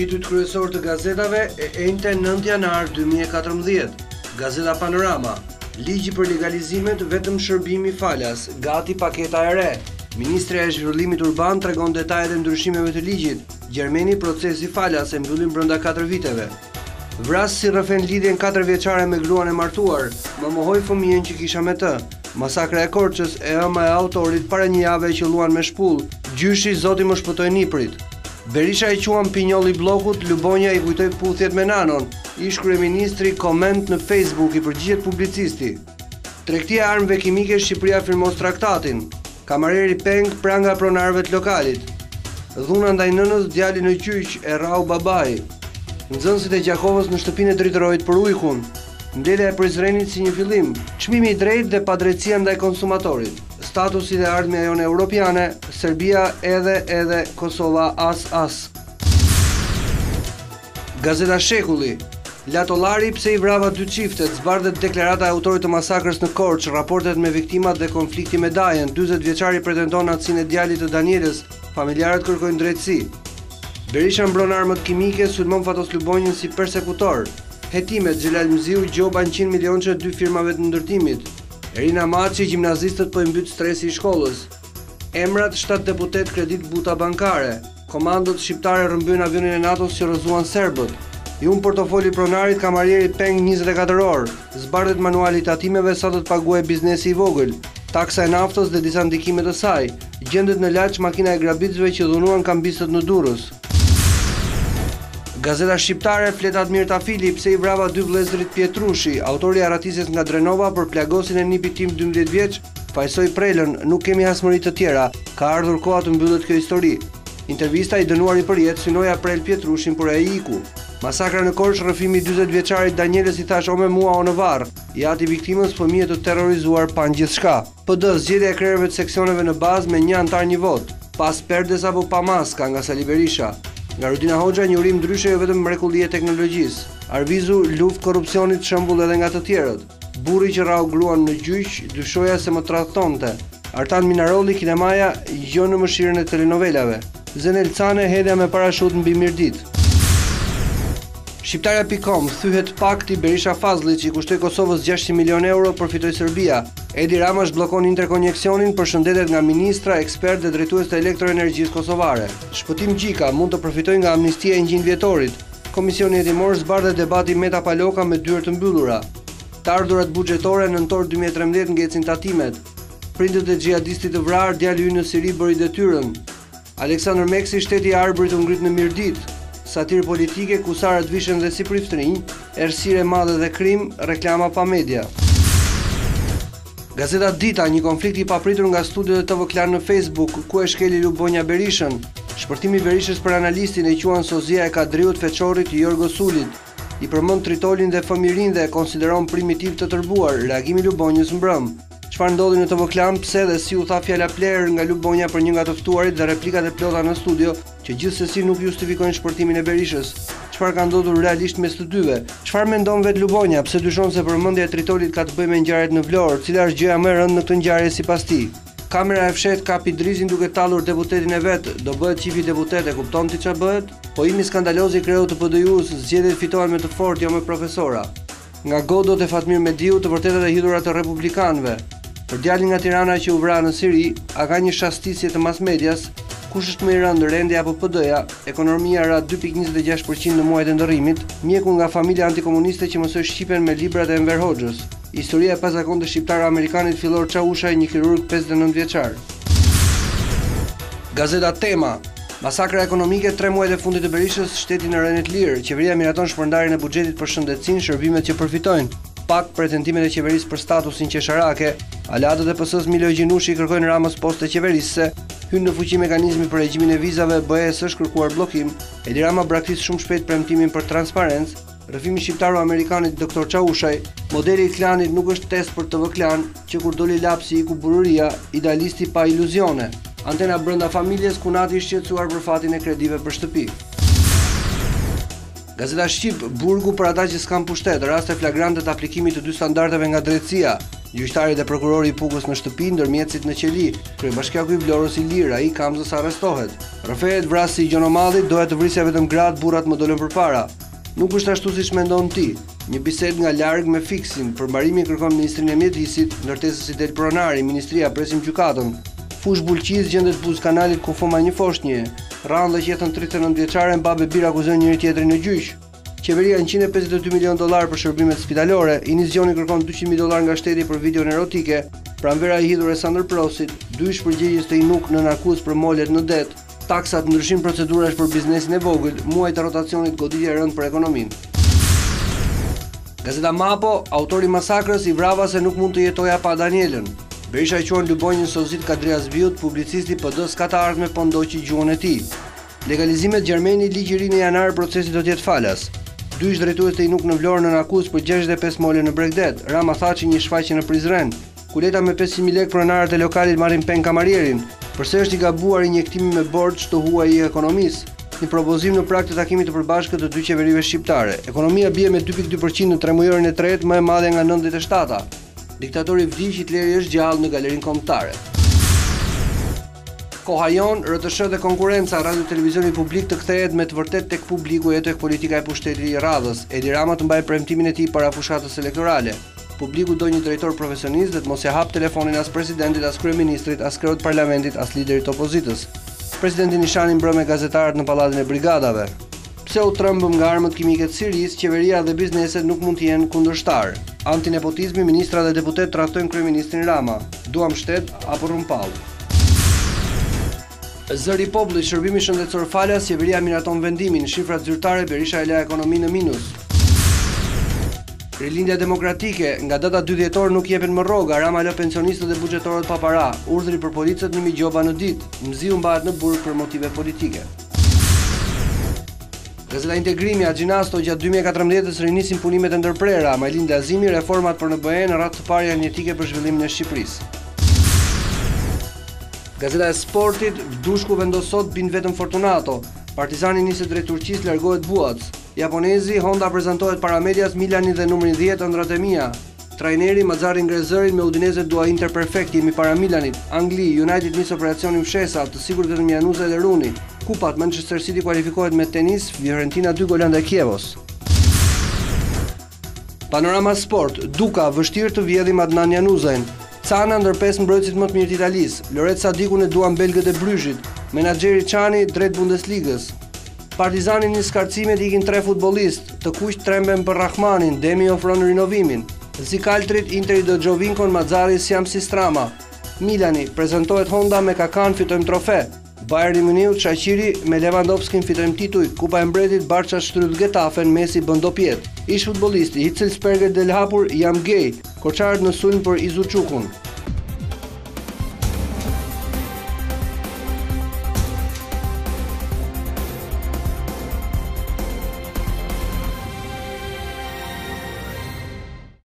Titujt kryesor të gazetave e enjte 9 janar 2014. Gazeta Panorama. Ligji për legalizimet vetëm shërbimi falas, gati paketa e re. Ministrja e Zhvillimit Urban tregon detajet e ndryshimeve të ligjit. Gjermeni procesi falas e mbyllim brenda 4 viteve. Vras si rrëfen lidhjen 4 vjeçare me gruan e martuar, më mohoi fëmijën që kisha me të. Masakra e Korçës e ëma e autorit para një jave që luan me shpull. Gjyshi zoti më shpëtoi niprit. Berisha i quan pinjolli bllokut, Lubonja i kujtoi puthjet me nanon. Ish kryeministri koment në Facebook i përgjigjet publicisti. Tregtia e armëve kimike Shqipëria firmos traktatin. Kamareri Peng pranga pronarëve të lokalit. Dhuna ndaj nënës, djali në gjyq e rrau babai. Nxënësit e Gjakovës në shtëpinë e drejtorit për ujkun. Mbledhja e Prizrenit si një fillim. Çmimi i drejtë dhe padrejtësia ndaj konsumatorit. Statusi dhe ardhmja jone europiane, Serbia edhe, Kosova as. Gazeta Shekulli. Latollari pse i vrava 2 çiftet, zbardhet deklarata e autorit të masakrës në Korçë, raportet me viktimat dhe konflikti me Dajen, 40 vjeçari pretendon atësinë e djalit të Danielës, familjarët kërkojnë drejtësi. Berisha mbron armët kimike, sulmon Fatos Lubonjën si persekutor. Hetimet Xhelal Mziu gjoba 100 milionçe 2 firmave të ndërtimit. Erina Maçi, gjimnazistët po i mbyt stresi i shkollës. Emrat 7 deputet kredit buta bankare. Komandot shqiptare rrëmbyen avionin e NATO-s që rrëzuan serbët. I portofoli pronarit kamarieri Peng 24 orë. Zbardhet manuali i tatimeve sa do të paguajë biznesi i vogël. Taksa e naftës dhe disa ndikime të saj. Gjendet në Laç makina e grabitësve që dhunuan kambistët në Durrës. Gazeta shqiptare flet Admir Tafili pse i vrava 2 vëllezërit Pietrushi, autori i arratisjes nga Drenova për plagosin e nipit tim 12 vjeç, fajsoi prelën, nuk kemi asmëri të tjera, ka ardhur koha të mbyllet kjo histori. Intervista i dënuari për jetë synoi Aprel Pietrushin por ai iku. Masakra në Korçë, rrëfimi 40 vjeçarit Danielës i thash o me mua o në varr. I ati viktimës fëmijë të terrorizuar pan gjithçka. PD zgjedhja e krerëve të seksioneve në bazë me 1 antar 1 vot. Pas perdes apo pa maska nga Sali Berisha. Nga Rudina Hoxha një urim ndryshe jo vetëm mrekulli e teknologjisë. Arvizu luftë korrupsionit shembull edhe nga të tjerët. Burri që rrau gruan në gjyq dyshoja se më tradhtonte. Artan Minarolli kinemaja jo në mëshirën e telenovelave. Zenel Cane hedhja me parashut mbi Mirdit. Shqiptarja.com thyhet pakti Berisha Fazlli që i kushtoi Kosovës 600 milion euro përfitoi Serbia. Edi Rama zhbllokon interkoneksionin, përshëndetet nga ministra, ekspert dhe drejtues të elektroenergjisë kosovare. Shpëtim Gjika mund të përfitojë nga amnistia e 100 vjetorit. Komisioni hetimor zbardhet debati Meta Paloka me dyert të mbyllura. Të ardhurat buxhetore nëntor 2013 ngecin tatimet. Prindët e xhihadistit të vrarë, djali i në Siri bëri detyrën. Aleksandër Meksi, shteti i arbërit u ngrit në Mirdit. Satirë politike, kusarët vishen dhe si priftrinj, errësirë e madhe dhe krim, reklama pa media. Gazeta Dita, një konflikt i papritur nga studiot e TV Klan në Facebook, ku e shkeli Lubonja Berishën. Shpërtimi Berishës për analistin e quan sozia e Kadriut Feçorit Jorgo Sulit. I përmend Tritolin dhe fëmirin dhe e konsideron primitiv të tërbuar, reagimi Lubonjës mbrëm. Çfarë ndodhi në TV Klan, pse dhe si u tha fjala player nga Lubonja për një nga të ftuarit dhe replikat e plota në studio, që gjithsesi nuk justifikojnë shpërtimin e Berishës. Çfarë ka ndodhur realisht mes të dyve? Çfarë mendon vet Lubonja? Pse dyshon se përmendja e Tritolit ka të bëjë me ngjarjet në Vlorë? Cila është gjëja më e rëndë në këtë ngjarje sipas tij? Kamera e fshet kapi Drizin duke tallur deputetin e vet. Do bëhet qifi deputet, e kupton ti ç'a bëhet? Po imi skandaloz i kreu të PD-s, zgjedhjet fitohen me të fortë, jo me profesora. Nga godot e Fatmir Mediu, të vërtetat e hidhura të republikanëve. Për djalin nga Tirana që u vra në Siri, a ka një shastisje të mass medias? Kush është më i rëndë, Rendi apo PD-ja? Ekonomia ra 2.26% në muajt e ndërrimit, mjeku nga familja antikomuniste që mësoi shqipen me librat e Enver Hoxhës. Historia e pazakontë shqiptar-amerikanit Fillor Çaushaj, një kirurg 59 vjeçar. Gazeta Tema. Masakra ekonomike 3 muajt e fundit të Berishës, shteti në rënë të lirë, qeveria miraton shpërndarjen e buxhetit për shëndetësinë, shërbimet që përfitojnë. Pak pretendimet e qeverisë për statusin qesharake, alatët e PS-s Milo Gjinushi kërkojnë Ramës postë e qeverisë, hyn në fuqi mekanizmi për regjimin e vizave, BE-s është kërkuar bllokim, Edi Rama braktis shumë shpejt premtimin për transparencë, rrëfimi shqiptaro-amerikanit Dr. Çaushaj, modeli i Klanit nuk është test për TV Klan, që kur doli lapsi iku bururia, idealisti pa iluzione. Antena brenda familjes, Kunati i shqetësuar për fatin e kredive për shtëpi. Gazeta Shqip, burgu për ata që s'kan pushtet, raste flagrante të aplikimit të 2 standardeve nga drejtësia. Gjyqtari dhe prokurori i Pukës në shtëpi, ndërmjetësit në qeli, kryebashkiaku i Vlorës Ilir, ai Kamzës arrestohet. Rafael vrasi i Gjonomallit doja të vrisja vetëm gratë, burrat më dolën përpara. Nuk është ashtu siç mendon ti. Një bisedë nga larg me Fiksin, për mbarimin kërkon Ministrinë e Mjedisit, ndërtesës i del pronari, Ministria presim gjykatën. Fush Bulqiz gjendet buz kanalit ku fuma një foshnje. Randa që jetën 39 vjeçare babë bir akuzon njëri tjetrin në gjyq. Qeveria $152 milion për shërbimet spitalore, Inizioni kërkon $200 milion nga shteti për videon erotike, pranvera e hidhur e Sandër Prosit, 2 shpërgjegjës të Inuk në akuzë për molet në det, taksat, ndryshim procedurash për biznesin e vogël, muaj të rotacionit, goditje e rënd për ekonominë. Gazeta Mapo, autori i masakrës i vrava se nuk mund të jetoja pa Danielën. Berisha i quan Lubonjën Sozit Kadrias Viut, publicisti PD s'ka të ardhme po ndoqi gjuhën e tij. Legalizimet Gjermeni, ligj i ri në janar, procesi do të jetë falas. 2 drejtues të Inuk në Vlorë në akuzë për 65 mole në Bregdet. Rama tha që një shfaqje në Prizren. Kuleta me 500.000 lekë pronarët e lokalit marrin peng kamarierin. Përse është i gabuar injektimi me borxh të huaj i ekonomisë? Një propozim në prag të takimit të përbashkët të dy qeverive shqiptare. Ekonomia bie me 2.2% në tremujorin e tretë, më e madhe nga 97-a. Diktatori vdiq, Hitleri është gjallë në galerinë kombëtare. Koha jon, RTS dhe konkurenca, radio televizioni publik të kthehet me të vërtet tek publiku e tek politika e pushtetit i radhës. Edi Rama të mbajë premtimin e tij para fushatës elektorale. Publiku do një drejtor profesionist dhe të mos ia hap telefonin as presidentit, as kryeministrit, as kreut parlamentit, as liderit të opozitës. Presidenti Nishani mbrëm me gazetarët në pallatin e brigadave. Pse u trembëm nga armët kimike të Sirisë, qeveria dhe bizneset nuk mund të jenë kundërshtar. Antinepotizmi, ministra dhe deputet trajtojnë kryeministrin Rama. Duam shtet apo rrumpall. Zëri i popullit, shërbimi shëndetësor falas, qeveria miraton vendimin, shifrat zyrtare, Berisha e la ekonominë në minus. Rilindja demokratike, nga data 2 dhjetor nuk jepen më rroga, Rama lë pensionistët dhe buxhetorët pa para, urdhri për policët 1.000 gjoba në ditë, Mziu mbahet në burg për motive politike. Gazeta Integrimi, Agjinasto gjatë 2014-s rinisin punimet e ndërprera, Majlin Lazimi, reformat për NBE në radhë të parë janë për zhvillimin e Shqipërisë. Gazeta e Sportit, Vdushku vendos sot bin vetëm Fortunato, Partizani niset drejt Turqisë, largohet Buac. Japonezi, Honda prezantohet para medias, Milani dhe numri 10 ëndrat e mia. Trajneri Mazzari ngre zërin me Udinese dua Inter perfekt, jemi para Milanit. Angli, United nis operacionin fshesa, të sigurt vetëm Januza dhe Runi. Kupat, Manchester City kualifikohet me tenis, Fiorentina 2 gola ndaj Kievos. Panorama Sport, Duka, vështirë të vjedhim Adnan Januzajn. Cana ndër 5 mbrojtësit më të mirë të Italisë. Loret Sadikun e duan belgët e Bryzhit. Menaxheri Çani drejt Bundesligës. Partizani nis skarcimet, ikin 3 futbollistë. Të kuq tremben për Rahmanin, Demi ofron rinovimin. Zikaltrit, Interi do Gjovinkon, Mazzari Siam Sistrama. Milani, prezantohet Honda me Kakan, fitojmë trofe. Bayern Munich, Shaqiri me Lewandowskin fitojmë tituj. Kupa e Mbretit, Barça shtrydh Getafen, Messi bën dopjet. Ish futbollisti, Hitzelsperger del hapur, jam gay. Koçarët në sulm për Izuçukun.